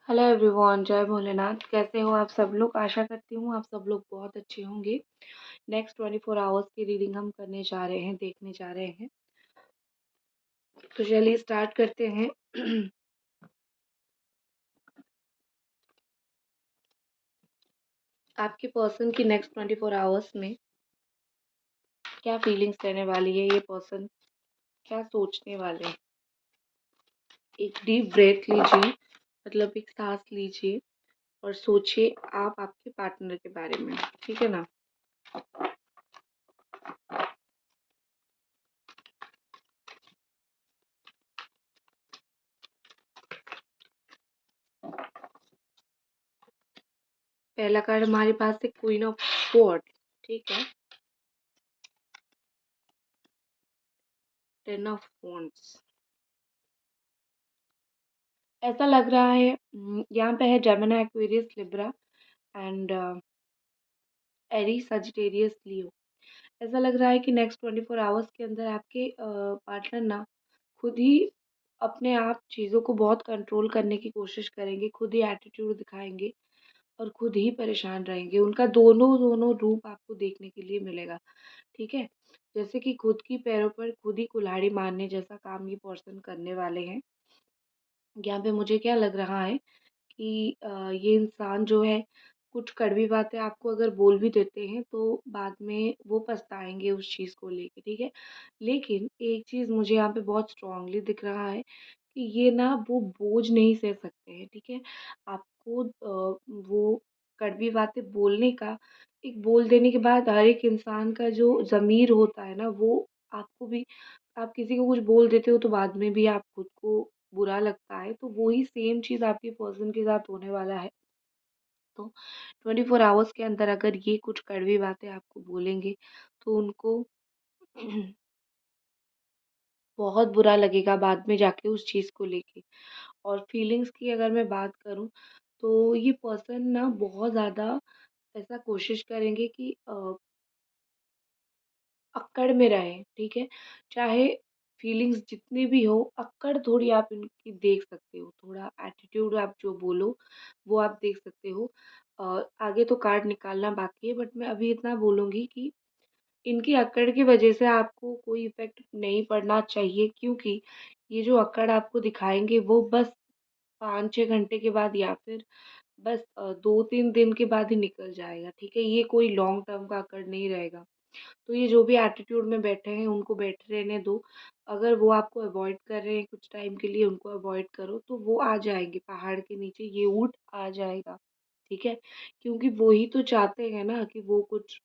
Hello everyone, जय भोलेनाथ। कैसे हो आप सब लोग? आशा करती हूँ आप सब लोग बहुत अच्छे होंगे। नेक्स्ट 24 आवर्स की रीडिंग हम करने जा रहे हैं, देखने जा रहे हैं। तो चलिए स्टार्ट करते हैं। आपके पर्सन की नेक्स्ट 24 आवर्स में क्या फीलिंग्स रहने वाली है, ये पर्सन क्या सोचने वाले हैं। एक डीप ब्रेथ लीजिए, मतलब एक सांस लीजिए और सोचिए आप आपके पार्टनर के बारे में। ठीक है ना? पहला कार्ड हमारे पास है क्वीन ऑफ स्वॉर्ड। ठीक है। 10 ऑफ वॉन्ड्स। ऐसा लग रहा है यहाँ पे है Gemini, Aquarius, Libra and Aries, Sagittarius, Leo. ऐसा लग रहा है कि नेक्स्ट 24 आवर्स के अंदर आपके पार्टनर ना खुद ही अपने आप चीज़ों को बहुत कंट्रोल करने की कोशिश करेंगे, खुद ही एटीट्यूड दिखाएंगे और खुद ही परेशान रहेंगे। उनका दोनों दोनों रूप आपको देखने के लिए मिलेगा। ठीक है। जैसे कि खुद की पैरों पर खुद ही कुल्हाड़ी मारने जैसा काम ये पर्सन करने वाले हैं। यहाँ पे मुझे क्या लग रहा है कि ये इंसान जो है कुछ कड़वी बातें आपको अगर बोल भी देते हैं तो बाद में वो पछताएंगे उस चीज़ को लेके। ठीक है। लेकिन एक चीज़ मुझे यहाँ पे बहुत स्ट्रांगली दिख रहा है कि ये ना वो बोझ नहीं सह सकते हैं। ठीक है। आपको वो कड़वी बातें बोलने का, एक बोल देने के बाद हर एक इंसान का जो ज़मीर होता है ना, वो आपको भी, आप किसी को कुछ बोल देते हो तो बाद में भी आप खुद को बुरा लगता है। तो वही सेम चीज़ आपके पर्सन के साथ होने वाला है। तो 24 आवर्स के अंदर अगर ये कुछ कड़वी बातें आपको बोलेंगे तो उनको बहुत बुरा लगेगा बाद में जाके उस चीज़ को लेके। और फीलिंग्स की अगर मैं बात करूँ तो ये पर्सन ना बहुत ज़्यादा ऐसा कोशिश करेंगे कि अक्कड़ में रहें। ठीक है। चाहे फीलिंग्स जितनी भी हो, अक्कड़ थोड़ी आप इनकी देख सकते हो, थोड़ा एटीट्यूड आप जो बोलो वो आप देख सकते हो। आगे तो कार्ड निकालना बाकी है, बट मैं अभी इतना बोलूँगी कि इनकी अक्कड़ की वजह से आपको कोई इफ़ेक्ट नहीं पड़ना चाहिए, क्योंकि ये जो अक्कड़ आपको दिखाएँगे वो बस 5-6 घंटे के बाद या फिर बस 2-3 दिन के बाद ही निकल जाएगा। ठीक है। ये कोई लॉन्ग टर्म का अक्कड़ नहीं रहेगा। तो ये जो भी एटीट्यूड में बैठे हैं उनको बैठे रहने दो। अगर वो आपको अवॉइड कर रहे हैं कुछ टाइम के लिए, उनको अवॉइड करो, तो वो आ जाएँगे पहाड़ के नीचे, ये ऊँट आ जाएगा। ठीक है? क्योंकि वो ही तो चाहते हैं ना कि वो कुछ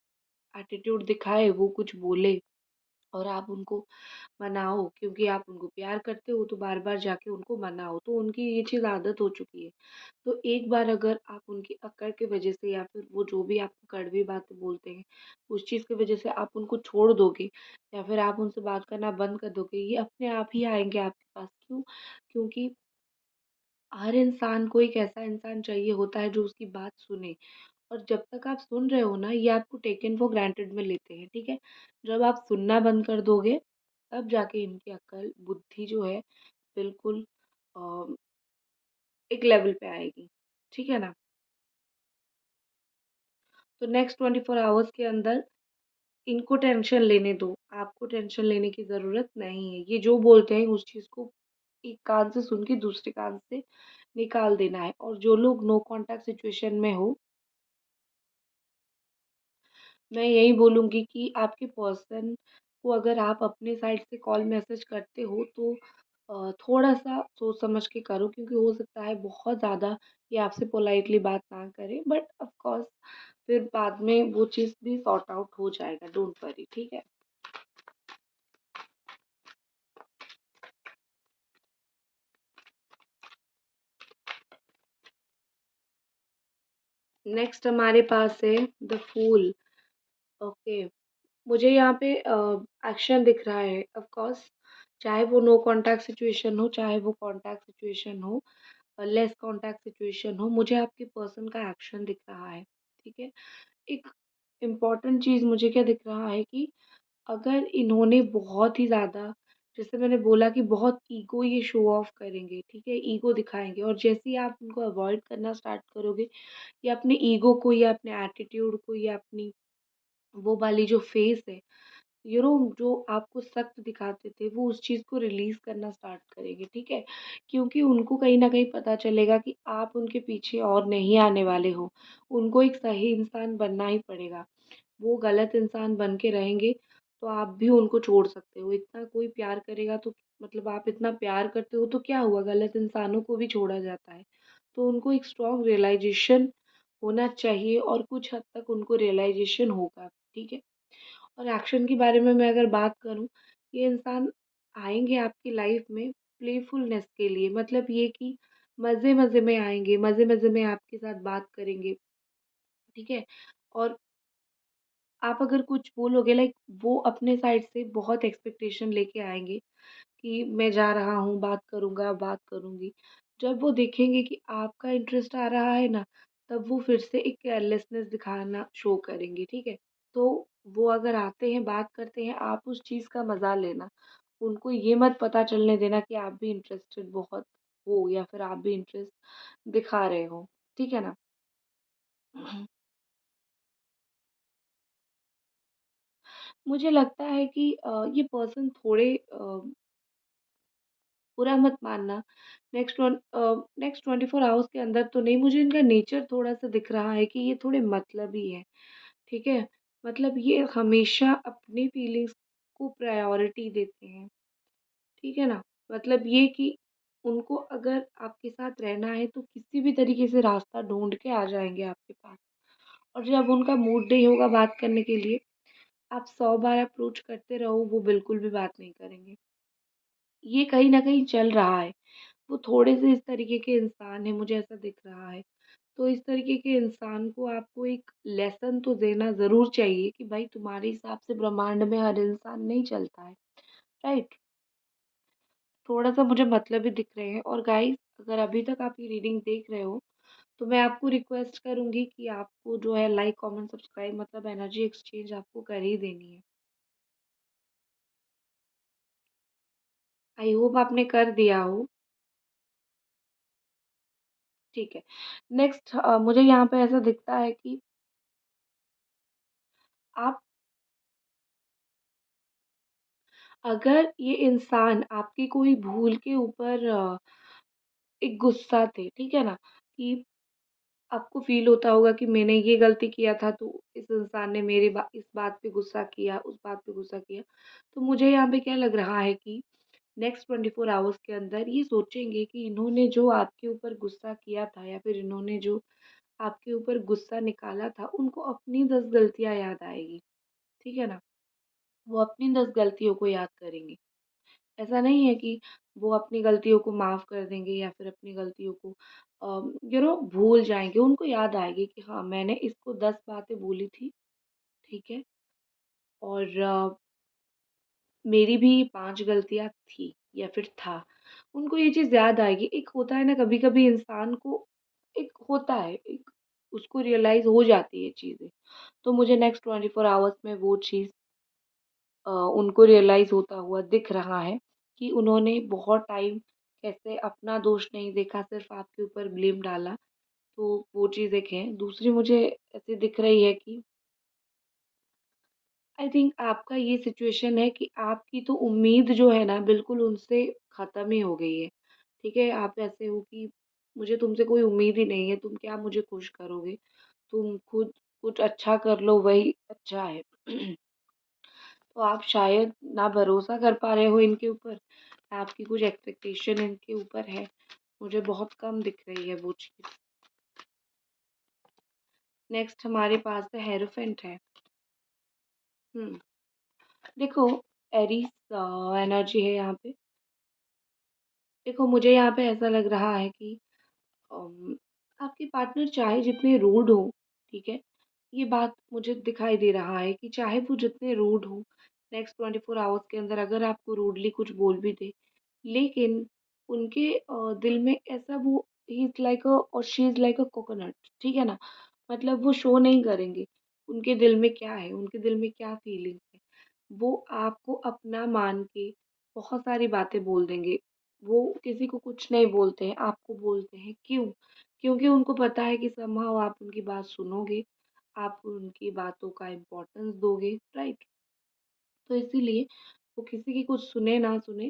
एटीट्यूड दिखाए, वो कुछ बोले और आप उनको मनाओ, क्योंकि आप उनको प्यार करते हो तो बार-बार जाके उनको मनाओ। तो उनकी ये चीज़ आदत हो चुकी है। तो एक बार अगर आप उनकी अक्कड़ की वजह से या फिर वो जो भी आपको कड़वी बातें बोलते हैं, उस चीज़ की वजह से आप उनको छोड़ दोगे या फिर आप उनसे बात करना बंद कर दोगे, ये अपने आप ही आएँगे आपके पास। क्यों? क्योंकि हर इंसान को एक ऐसा इंसान चाहिए होता है जो उसकी बात सुने। और जब तक आप सुन रहे हो ना, ये आपको टेकन फॉर ग्रांटेड में लेते हैं। ठीक है। जब आप सुनना बंद कर दोगे तब जाके इनकी अक्ल बुद्धि जो है बिल्कुल अ, एक लेवल पे आएगी। ठीक है ना? तो नेक्स्ट 24 आवर्स के अंदर इनको टेंशन लेने दो, आपको टेंशन लेने की ज़रूरत नहीं है। ये जो बोलते हैं उस चीज़ को एक कान से सुन के दूसरे कान से निकाल देना है। और जो लोग नो कॉन्टैक्ट सिचुएशन में हो, मैं यही बोलूँगी कि आपके पर्सन को अगर आप अपने साइड से कॉल मैसेज करते हो तो थोड़ा-सा सोच समझ के करो, क्योंकि हो सकता है बहुत ज़्यादा ये आपसे पोलाइटली बात ना करें, बट ऑफ़ कोर्स फिर बाद में वो चीज़ भी सॉर्ट आउट हो जाएगा, डोंट वरी। ठीक है? नेक्स्ट हमारे पास है द फूल। ओके। मुझे यहाँ पे एक्शन दिख रहा है, ऑफ कोर्स, चाहे वो नो कॉन्टैक्ट सिचुएशन हो, चाहे वो कॉन्टैक्ट सिचुएशन हो, लेस कॉन्टैक्ट सिचुएशन हो, मुझे आपके पर्सन का एक्शन दिख रहा है। ठीक है। एक इम्पॉर्टेंट चीज़ मुझे क्या दिख रहा है कि अगर इन्होंने बहुत ही ज़्यादा जैसे मैंने बोला कि बहुत ईगो ये शो ऑफ करेंगे, ठीक है? ईगो दिखाएँगे और जैसे ही आप उनको अवॉइड करना स्टार्ट करोगे या अपने ईगो को या अपने एटीट्यूड को या अपनी वो वाली जो फेस है, जो आपको सख्त दिखाते थे, वो उस चीज़ को रिलीज़ करना स्टार्ट करेंगे, ठीक है? क्योंकि उनको कहीं न कहीं पता चलेगा कि आप उनके पीछे और नहीं आने वाले हो। उनको एक सही इंसान बनना ही पड़ेगा। वो गलत इंसान बन के रहेंगे, तो आप भी उनको छोड़ सकते हो। इतना कोई प्यार करेगा तो मतलब आप इतना प्यार करते हो तो क्या हुआ, गलत इंसानों को भी छोड़ा जाता है। तो उनको एक स्ट्रॉन्ग रियलाइज़ेशन होना चाहिए और कुछ हद तक उनको रियलाइज़ेशन होगा, ठीक है? और एक्शन के बारे में मैं अगर बात करूँ, ये इंसान आएँगे आपकी लाइफ़ में प्लेफुलनेस के लिए, मतलब ये कि मज़े-मज़े में आएँगे, मज़े-मज़े में आपके साथ बात करेंगे, ठीक है? और आप अगर कुछ बोलोगे, लाइक वो अपने साइड से बहुत एक्सपेक्टेशन लेके आएँगे कि मैं जा रहा हूँ, बात करूँगा, बात करूँगी। जब वो देखेंगे कि आपका इंटरेस्ट आ रहा है ना, तब वो फिर से एक केयरलेसनेस दिखाना शो करेंगे, ठीक है? तो वो अगर आते हैं, बात करते हैं, आप उस चीज़ का मज़ा लेना। उनको ये मत पता चलने देना कि आप भी इंटरेस्टेड बहुत हो या फिर आप भी इंटरेस्ट दिखा रहे हो, ठीक है ना? मुझे लगता है कि ये पर्सन थोड़े बुरा मत मानना। नेक्स्ट 24 आवर्स के अंदर तो नहीं, मुझे इनका नेचर थोड़ा-सा दिख रहा है कि ये थोड़े मतलबी हैं, ठीक है? मतलब ये हमेशा अपनी फीलिंग्स को प्रायोरिटी देते हैं, ठीक है ना? मतलब ये कि उनको अगर आपके साथ रहना है तो किसी भी तरीके से रास्ता ढूँढ के आ जाएँगे आपके पास। और जब उनका मूड नहीं होगा बात करने के लिए, आप 100 बार अप्रोच करते रहो, वो बिल्कुल भी बात नहीं करेंगे। ये कहीं न कहीं चल रहा है। वो थोड़े-से इस तरीके के इंसान हैं, मुझे ऐसा दिख रहा है। तो इस तरीके के इंसान को आपको एक लेसन तो देना ज़रूर चाहिए कि भाई तुम्हारे हिसाब से ब्रह्मांड में हर इंसान नहीं चलता है, राइट? थोड़ा-सा मुझे मतलबी दिख रहे हैं और गाइज़ अगर अभी तक आप ये रीडिंग देख रहे हो, तो मैं आपको रिक्वेस्ट करूँगी कि आपको जो है लाइक, कमेंट, सब्सक्राइब मतलब एनर्जी एक्सचेंज आपको कर ही देनी है। आई होप आपने कर दिया हो, ठीक है। नेक्स्ट मुझे यहाँ पे ऐसा दिखता है कि आप अगर ये इंसान आपकी कोई भूल के ऊपर एक गुस्सा थे, ठीक है ना? कि आपको फ़ील होता होगा कि मैंने ये गलती किया था तो इस इंसान ने मेरे इस बात पे गुस्सा किया, उस बात पे गुस्सा किया। तो मुझे यहाँ पे क्या लग रहा है कि नेक्स्ट 24 आवर्स के अंदर ये सोचेंगे कि इन्होंने जो आपके ऊपर गुस्सा किया था या फिर इन्होंने जो आपके ऊपर गुस्सा निकाला था, उनको अपनी 10 गलतियाँ याद आएगी, ठीक है ना? वो अपनी 10 गलतियों को याद करेंगे। ऐसा नहीं है कि वो अपनी गलतियों को माफ़ कर देंगे या फिर अपनी गलतियों को भूल जाएँगे। उनको याद आएगी कि हाँ, मैंने इसको 10 बातें बोली थी, ठीक है? और मेरी भी 5 गलतियाँ थी या फिर था। उनको ये चीज़ याद आएगी। एक होता है ना कभी-कभी इंसान को एक होता है, एक उसको रियलाइज़ हो जाती है चीज़ें। तो मुझे नेक्स्ट 24 आवर्स में वो चीज़ उनको रियलाइज़ होता हुआ दिख रहा है कि उन्होंने बहुत टाइम कैसे अपना दोष नहीं देखा, सिर्फ़ आपके ऊपर ब्लेम डाला, तो वो चीज़ एक है। दूसरी मुझे ऐसी दिख रही है कि आई थिंक आपका ये सिचुएशन है कि आपकी तो उम्मीद जो है ना बिल्कुल उनसे ख़त्म ही हो गई है, ठीक है? आप ऐसे हो कि मुझे तुमसे कोई उम्मीद ही नहीं है, तुम क्या मुझे खुश करोगे? तुम खुद कुछ अच्छा कर लो वही अच्छा है। तो आप शायद ना भरोसा कर पा रहे हो इनके ऊपर, ना आपकी कुछ एक्सपेक्टेशन इनके ऊपर है। मुझे बहुत कम दिख रही है वो चीज़। नेक्स्ट हमारे पास द हेरोफेंट है। हुँ, देखो एरीज़ एनर्जी है यहाँ पे। देखो मुझे यहाँ पे ऐसा लग रहा है कि अम, आपके पार्टनर चाहे जितने रूड हों, ठीक है? ये बात मुझे दिखाई दे रहा है कि चाहे वो जितने रूड हों, नेक्स्ट 24 आवर्स के अंदर अगर आपको रूडली कुछ बोल भी दें, लेकिन उनके दिल में ऐसा वो ही इज़ लाइक अ और she is like a coconut, ठीक है ना? मतलब वो शो नहीं करेंगे, उनके दिल में क्या है, उनके दिल में क्या फीलिंग्स है। वो आपको अपना मान के बहुत सारी बातें बोल देंगे। वो किसी को कुछ नहीं बोलते हैं, आपको बोलते हैं। क्यों? क्योंकि उनको पता है कि समहाउ आप उनकी बात सुनोगे, आप उनकी बातों का इम्पोर्टेंस दोगे, राइट? तो इसीलिए वो किसी की कुछ सुने ना सुने,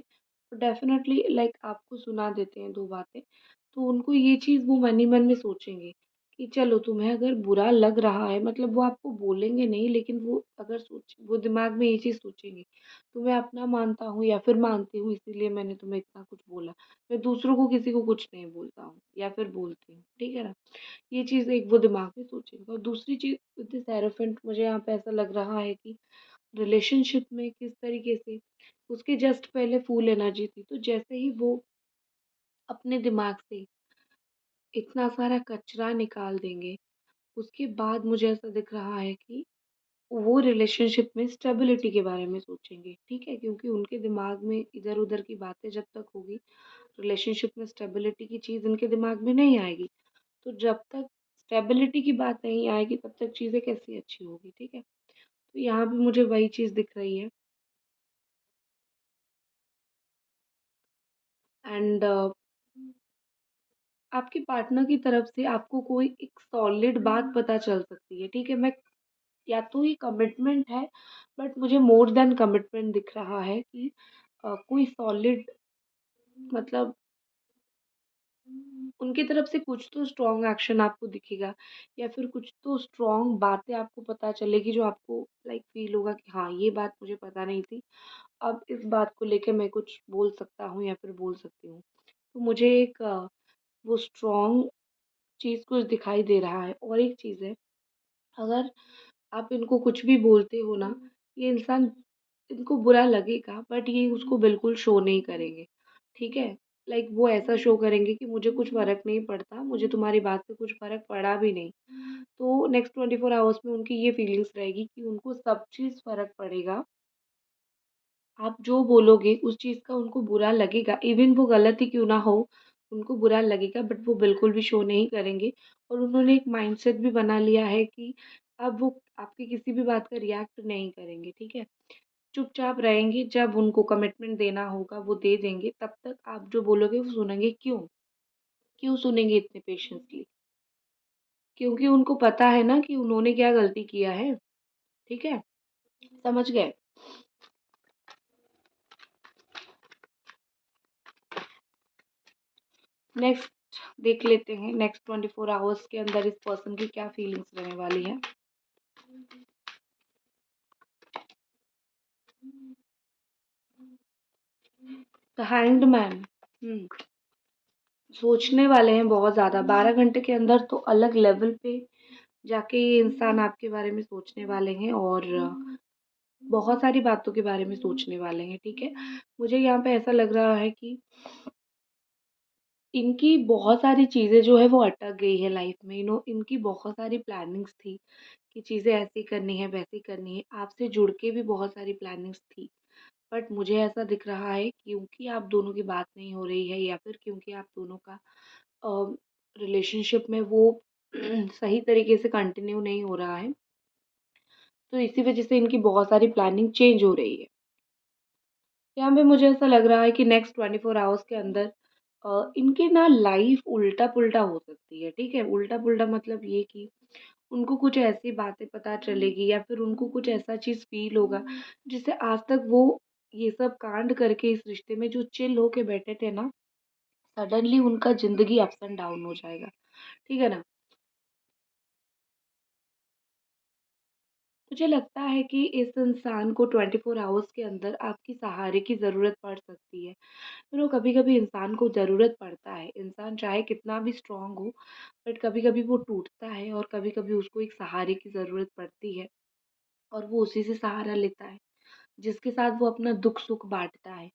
तो डेफ़िनेटली लाइक आपको सुना देते हैं 2 बातें, तो उनको ये चीज़ वो मन ही मन में सोचेंगे कि चलो तुम्हें अगर बुरा लग रहा है, मतलब वो आपको बोलेंगे नहीं, लेकिन वो अगर वो दिमाग में ये चीज़ सोचेंगे, तुम्हें अपना मानता हूँ या फिर मानती हूँ इसीलिए मैंने तुम्हें इतना कुछ बोला। मैं दूसरों को किसी को कुछ नहीं बोलता हूँ या फिर बोलती हूँ, ठीक है ना? ये चीज़ एक वो दिमाग में सोचेंगे, और दूसरी चीज़ विद दिस एरोफेंट मुझे यहाँ पे ऐसा लग रहा है कि रिलेशनशिप में किस तरीके से उसके जस्ट पहले फुल एनर्जी थी, तो जैसे ही वो अपने दिमाग से इतना सारा कचरा निकाल देंगे, उसके बाद मुझे ऐसा दिख रहा है कि वो रिलेशनशिप में स्टेबिलिटी के बारे में सोचेंगे, ठीक है? क्योंकि उनके दिमाग में इधर-उधर की बातें जब तक होगी, रिलेशनशिप में स्टेबिलिटी की चीज़ उनके दिमाग में नहीं आएगी। तो जब तक स्टेबिलिटी की बात नहीं आएगी, तब तक चीज़ें कैसी अच्छी होगी, ठीक है? तो यहाँ भी मुझे वही चीज़ दिख रही है। एंड आपके पार्टनर की तरफ से आपको कोई एक सॉलिड बात पता चल सकती है, ठीक है? मैं या तो ये कमिटमेंट है, बट मुझे मोर देन कमिटमेंट दिख रहा है कि कोई सॉलिड, मतलब उनकी तरफ से कुछ तो स्ट्रॉन्ग एक्शन आपको दिखेगा, या फिर कुछ तो स्ट्रॉन्ग बातें आपको पता चलेगी जो आपको लाइक फ़ील होगा कि हाँ, ये बात मुझे पता नहीं थी। अब इस बात को लेके मैं कुछ बोल सकता हूँ या फिर बोल सकती हूँ। तो मुझे एक वो स्ट्रॉन्ग चीज़ कुछ दिखाई दे रहा है। और एक चीज़ है, अगर आप इनको कुछ भी बोलते हो ना, ये इंसान, इनको बुरा लगेगा, बट ये उसको बिल्कुल शो नहीं करेंगे, ठीक है? लाइक वो ऐसा शो करेंगे कि मुझे कुछ फ़र्क नहीं पड़ता, मुझे तुम्हारी बात से कुछ फ़र्क पड़ा भी नहीं। तो नेक्स्ट 24 आवर्स में उनकी ये फीलिंग्स रहेगी कि उनको सब चीज़ फ़र्क पड़ेगा। आप जो बोलोगे उस चीज़ का उनको बुरा लगेगा, इवन वो गलत ही क्यों ना हो, उनको बुरा लगेगा, बट वो बिल्कुल भी शो नहीं करेंगे। और उन्होंने एक माइंडसेट भी बना लिया है कि अब वो आपकी किसी भी बात का रिएक्ट नहीं करेंगे, ठीक है? चुपचाप रहेंगे, जब उनको कमिटमेंट देना होगा वो दे देंगे, तब तक आप जो बोलोगे वो सुनेंगे। क्यों? क्यों सुनेंगे इतने पेशेंसली? क्योंकि उनको पता है ना कि उन्होंने क्या गलती किया है, ठीक है? समझ गए? नेक्स्ट देख लेते हैं, नेक्स्ट 24 आवर्स के अंदर इस पर्सन की क्या फीलिंग्स रहने वाली है। The hanged man. सोचने वाले हैं बहुत ज़्यादा, 12 घंटे के अंदर तो अलग लेवल पे जाके ये इंसान आपके बारे में सोचने वाले हैं, और बहुत सारी बातों के बारे में सोचने वाले हैं, ठीक है? मुझे यहाँ पे ऐसा लग रहा है कि इनकी बहुत सारी चीज़ें जो है वो अटक गई है लाइफ में। इनकी बहुत सारी प्लानिंग्स थी कि चीज़ें ऐसी करनी है, वैसी करनी है। आपसे जुड़ के भी बहुत सारी प्लानिंग्स थी। बट मुझे ऐसा दिख रहा है क्योंकि आप दोनों की बात नहीं हो रही है, या फिर क्योंकि आप दोनों का रिलेशनशिप में वो सही तरीके से कंटिन्यू नहीं हो रहा है, तो इसी वजह से इनकी बहुत सारी प्लानिंग चेंज हो रही है। यहाँ पे मुझे ऐसा लग रहा है कि नेक्स्ट 24 आवर्स के अंदर इनकी ना लाइफ उल्टा-पुल्टा हो सकती है, ठीक है? उल्टा-पुल्टा मतलब ये कि उनको कुछ ऐसी बातें पता चलेगी, या फिर उनको कुछ ऐसा चीज़ फ़ील होगा, जिससे आज तक वो ये सब कांड करके इस रिश्ते में जो चिल होके बैठे थे ना, सडनली उनका ज़िंदगी अप्स एंड डाउन हो जाएगा, ठीक है ना? मुझे लगता है कि इस इंसान को 24 आवर्स के अंदर आपकी सहारे की ज़रूरत पड़ सकती है। कभी-कभी इंसान को ज़रूरत पड़ता है। इंसान चाहे कितना भी स्ट्रॉन्ग हो, बट कभी-कभी वो टूटता है, और कभी-कभी उसको एक सहारे की ज़रूरत पड़ती है, और वो उसी से सहारा लेता है, जिसके साथ वो अपना दुःख-सुख बाँटता है।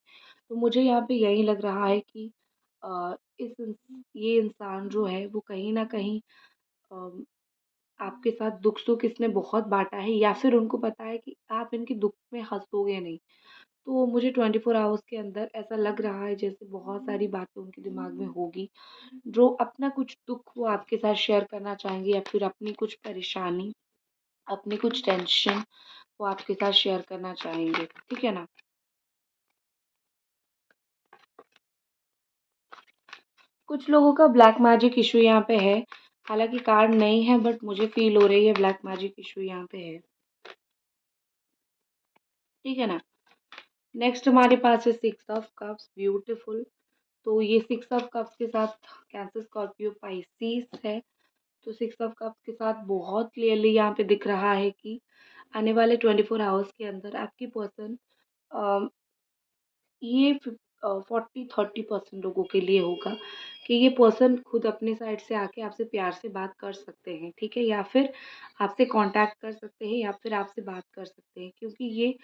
तो मुझे यहाँ पे यही लग रहा है कि ये इंसान जो है वो कहीं न कहीं अ, आपके साथ दुःख-सुख इसने बहुत बाँटा है, या फिर उनको पता है कि आप इनके दुःख में हँसोगे नहीं। तो मुझे 24 आवर्स के अंदर ऐसा लग रहा है जैसे बहुत सारी बातें उनके दिमाग में होगी, जो अपना कुछ दुःख वो आपके साथ शेयर करना चाहेंगे, या फिर अपनी कुछ परेशानी, अपनी कुछ टेंशन वो आपके साथ शेयर करना चाहेंगे, ठीक है ना? कुछ लोगों का ब्लैक मैजिक इशू यहाँ पे है, हालाँकि कार्ड नहीं है बट मुझे फ़ील हो रही है ब्लैक मैजिक इशू यहाँ पे है, ठीक है ना? नेक्स्ट हमारे पास है 6 ऑफ कप्स, ब्यूटीफुल। तो ये 6 ऑफ कप्स के साथ कैंसर, स्कॉर्पियो, पाइसेस है। तो 6 ऑफ कप्स के साथ बहुत क्लियरली यहाँ पे दिख रहा है कि आने वाले 24 आवर्स के अंदर आपकी पर्सन ये 40-30% लोगों के लिए होगा कि ये पर्सन खुद अपने साइड से आके आपसे प्यार से बात कर सकते हैं, ठीक है? या फिर आपसे कॉन्टैक्ट कर सकते हैं या फिर आपसे बात कर सकते हैं, क्योंकि ये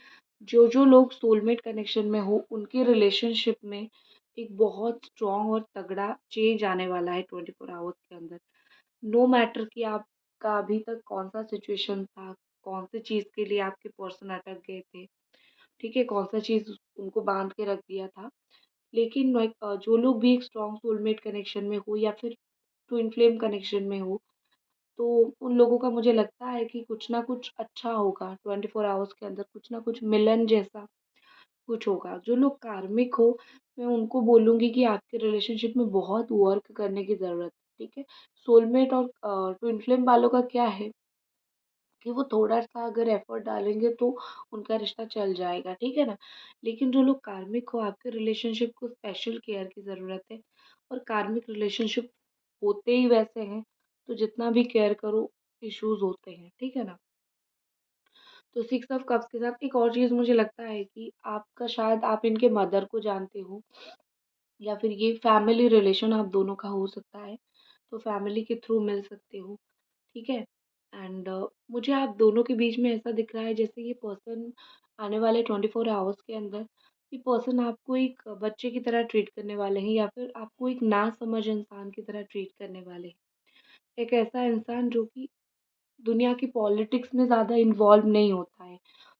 जो लोग सोलमेट कनेक्शन में हो उनके रिलेशनशिप में एक बहुत स्ट्रॉन्ग और तगड़ा चेंज आने वाला है 24 आवर्स के अंदर। नो मैटर कि आपका अभी तक कौन-सा सिचुएशन था, कौन-सी चीज़ के लिए आपके पर्सन अटक गए थे, ठीक है? कौन-सा चीज़ उनको बाँध के रख दिया था। लेकिन जो लोग भी एक स्ट्रॉन्ग सोलमेट कनेक्शन में हो या फिर ट्विन फ्लेम कनेक्शन में हो, तो उन लोगों का मुझे लगता है कि कुछ ना कुछ अच्छा होगा 24 आवर्स के अंदर, कुछ ना कुछ मिलन जैसा कुछ होगा। जो लोग कार्मिक हो, मैं उनको बोलूँगी कि आपके रिलेशनशिप में बहुत वर्क करने की ज़रूरत है, ठीक है? सोलमेट और ट्विन फ्लेम वालों का क्या है कि वो थोड़ा-सा अगर एफ़र्ट डालेंगे तो उनका रिश्ता चल जाएगा, ठीक है ना? लेकिन जो लोग कार्मिक हो, आपके रिलेशनशिप को स्पेशल केयर की ज़रूरत है और कार्मिक रिलेशनशिप होते ही वैसे हैं, तो जितना भी केयर करो इश्यूज़ होते हैं, ठीक है ना? तो 6 ऑफ कप्स के साथ एक और चीज़ मुझे लगता है कि आपका शायद आप इनके मदर को जानते हो या फिर ये फैमिली रिलेशन आप दोनों का हो सकता है, तो फैमिली के थ्रू मिल सकते हो। ठीक है? एंड मुझे आप दोनों के बीच में ऐसा दिख रहा है जैसे ये पर्सन आने वाले 24 आवर्स के अंदर ये पर्सन आपको एक बच्चे की तरह ट्रीट करने वाले हैं या फिर आपको एक नासमझ इंसान की तरह ट्रीट करने वाले हैं। एक ऐसा इंसान जो कि दुनिया की पॉलिटिक्स में ज़्यादा इन्वॉल्व नहीं होता है।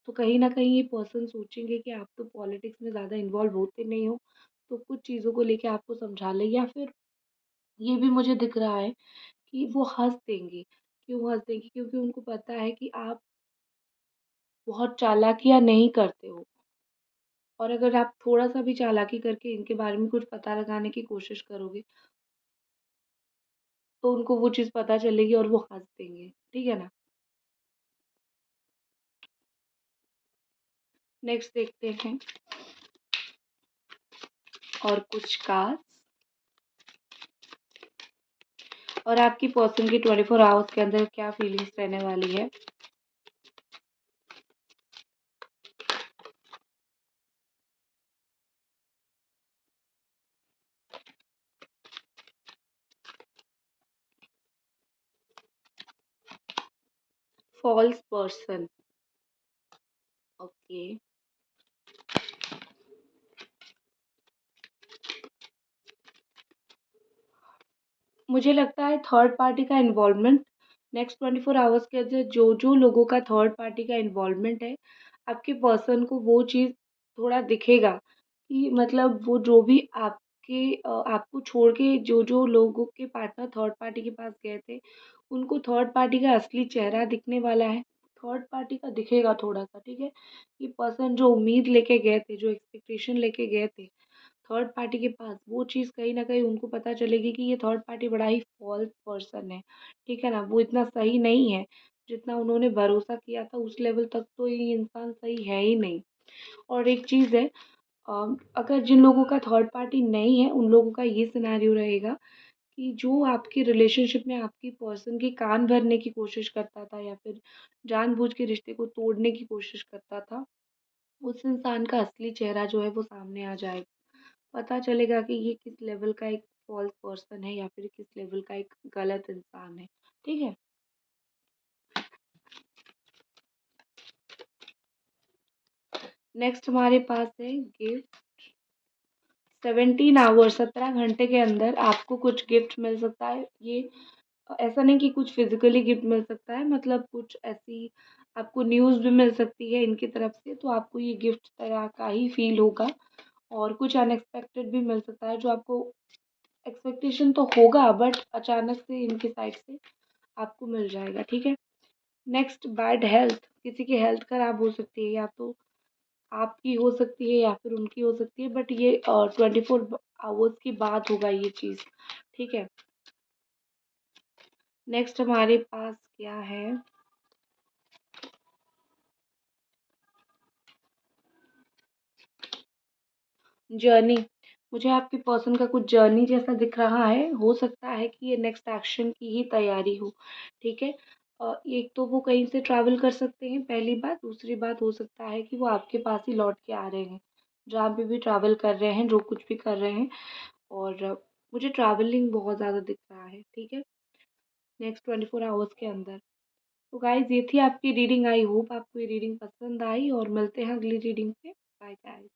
तो कहीं न कहीं ये पर्सन सोचेंगे कि आप तो पॉलिटिक्स में ज़्यादा इन्वॉल्व होते नहीं हो, तो कुछ चीज़ों को लेके आपको समझा लें या फिर ये भी मुझे दिख रहा है कि वो हँस देंगे। क्यों हँस देंगे? क्योंकि उनको पता है कि आप बहुत चालाकियाँ नहीं करते हो और अगर आप थोड़ा-सा भी चालाकी करके इनके बारे में कुछ पता लगाने की कोशिश करोगे, तो उनको वो चीज़ पता चलेगी और वो हँस देंगे। ठीक है ना? नेक्स्ट देखते हैं और कुछ कार्ड्स और आपकी पर्सन की 24 आवर्स के अंदर क्या फीलिंग्स रहने वाली है। False person, okay. मुझे लगता है थर्ड पार्टी का इन्वॉल्वमेंट नेक्स्ट 24 आवर्स के अंदर जो लोगों का थर्ड पार्टी का इन्वॉल्वमेंट है, आपके पर्सन को वो चीज़ थोड़ा दिखेगा कि मतलब वो जो भी आपको छोड़ के जो लोगों के पार्टनर थर्ड पार्टी के पास गए थे, उनको थर्ड पार्टी का असली चेहरा दिखने वाला है। थर्ड पार्टी का दिखेगा थोड़ा-सा, ठीक है? ये पर्सन जो उम्मीद लेके गए थे, जो एक्सपेक्टेशन लेके गए थे थर्ड पार्टी के पास, वो चीज़ कहीं न कहीं उनको पता चलेगी कि ये थर्ड पार्टी बड़ा ही फ़ॉल्स पर्सन है, ठीक है ना? वो इतना सही नहीं है, जितना उन्होंने भरोसा किया था उस लेवल तक तो ये इंसान सही है ही नहीं। और एक चीज़ है अगर जिन लोगों का थर्ड पार्टी नहीं है, उन लोगों का ये सिनेरियो रहेगा कि जो आपके रिलेशनशिप में आपकी पर्सन के कान भरने की कोशिश करता था या फिर जानबूझ के रिश्ते को तोड़ने की कोशिश करता था, उस इंसान का असली चेहरा जो है वो सामने आ जाएगा। पता चलेगा कि ये किस लेवल का एक फ़ॉल्स पर्सन है या फिर किस लेवल का एक गलत इंसान है, ठीक है? नेक्स्ट हमारे पास है गिफ्ट। 17 आवर्स 17 घंटे के अंदर आपको कुछ गिफ्ट मिल सकता है। ये ऐसा नहीं कि कुछ फ़िज़िकली गिफ्ट मिल सकता है, मतलब कुछ ऐसी आपको न्यूज़ भी मिल सकती है इनकी तरफ से, तो आपको ये गिफ्ट तरह का ही फ़ील होगा और कुछ अनएक्सपेक्टेड भी मिल सकता है जो आपको एक्सपेक्टेशन तो होगा बट अचानक से इनकी साइड से आपको मिल जाएगा, ठीक है? नेक्स्ट बैड हेल्थ, किसी की हेल्थ खराब हो सकती है या तो आपकी हो सकती है या फिर उनकी हो सकती है, बट ये 24 आवर्स की बाद होगा ये चीज़, ठीक है। नेक्स्ट हमारे पास क्या है, जर्नी। मुझे आपके पर्सन का कुछ जर्नी जैसा दिख रहा है, हो सकता है कि ये नेक्स्ट एक्शन की ही तैयारी हो, ठीक है। एक तो वो कहीं से ट्रैवल कर सकते हैं, पहली बात। दूसरी बात, हो सकता है कि वो आपके पास ही लौट के आ रहे हैं, जहाँ पे भी ट्रैवल कर रहे हैं, जो कुछ भी कर रहे हैं। और मुझे ट्रैवलिंग बहुत ज़्यादा दिख रहा है, ठीक है, नेक्स्ट 24 आवर्स के अंदर। तो गाइज, ये थी आपकी रीडिंग। आई होप आपको ये रीडिंग पसंद आई, और मिलते हैं अगली रीडिंग पे। Bye guys.